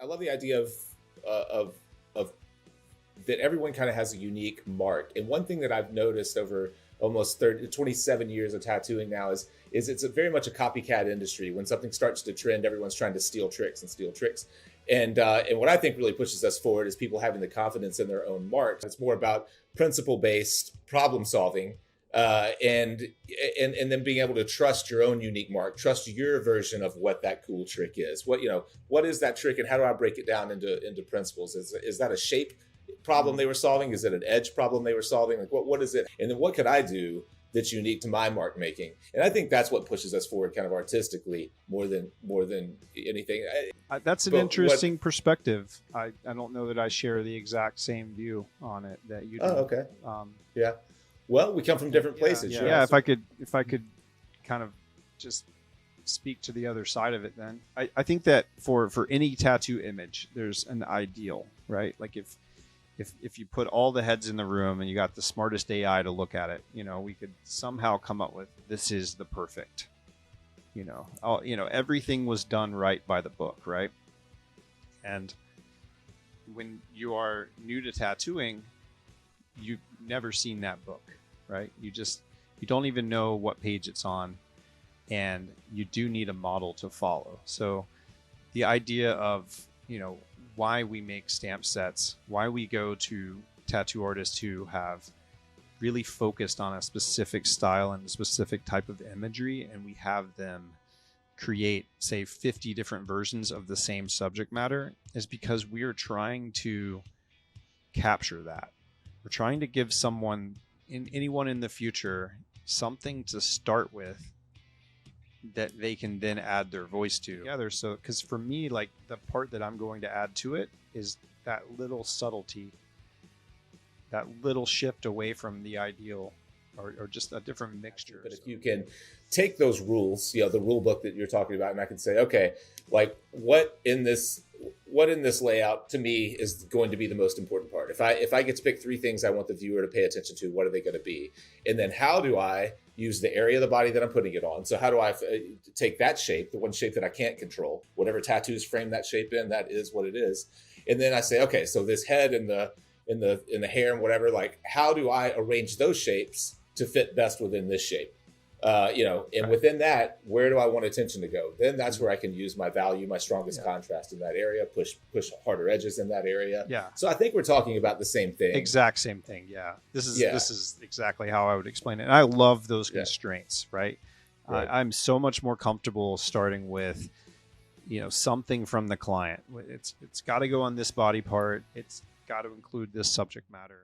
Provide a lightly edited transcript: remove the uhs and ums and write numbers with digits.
I love the idea of that everyone kind of has a unique mark. And one thing that I've noticed over almost 27 years of tattooing now is it's very much a copycat industry. When something starts to trend, everyone's trying to steal tricks. And what I think really pushes us forward is people having the confidence in their own mark. It's more about principle-based problem solving, and then being able to trust your own unique mark, trust your version of what that cool trick is. What is that trick, and how do I break it down into principles? Is that a shape problem they were solving? Is it an edge problem they were solving? Like what is it? And then what could I do that's unique to my mark making? And I think that's what pushes us forward kind of artistically more than anything. That's an interesting perspective. I don't know that I share the exact same view on it that you do. Oh, okay. Yeah. Well, we come from different places. Yeah. If I could kind of just speak to the other side of it, then I think that for any tattoo image, there's an ideal, right? Like if you put all the heads in the room and you got the smartest AI to look at it, we could somehow come up with, this is the perfect, everything was done right by the book, right? And when you are new to tattooing, you've never seen that book, right? You don't even know what page it's on, and you do need a model to follow. So the idea of, why we make stamp sets, why we go to tattoo artists who have really focused on a specific style and a specific type of imagery, and we have them create, say, 50 different versions of the same subject matter, is because we are trying to capture that. We're trying to give anyone in the future, something to start with that they can then add their voice to together. So, because for me, like, the part that I'm going to add to it is that little subtlety, that little shift away from the ideal, or just a different mixture. But if you can take those rules, the rule book that you're talking about, and I can say, okay, like what in this layout to me is going to be the most important part. If I get to pick 3 things I want the viewer to pay attention to, what are they going to be? And then how do I use the area of the body that I'm putting it on? So how do I take that shape, the one shape that I can't control, whatever tattoos frame that shape in, that is what it is. And then I say, okay, so this head and the hair and whatever, like, how do I arrange those shapes to fit best within this shape? And within that, where do I want attention to go? Then that's where I can use my value, my strongest contrast in that area, push harder edges in that area. Yeah. So I think we're talking about the same thing. Exact same thing. Yeah. This is exactly how I would explain it. And I love those constraints, right? I'm so much more comfortable starting with, something from the client. It's got to go on this body part. It's got to include this subject matter.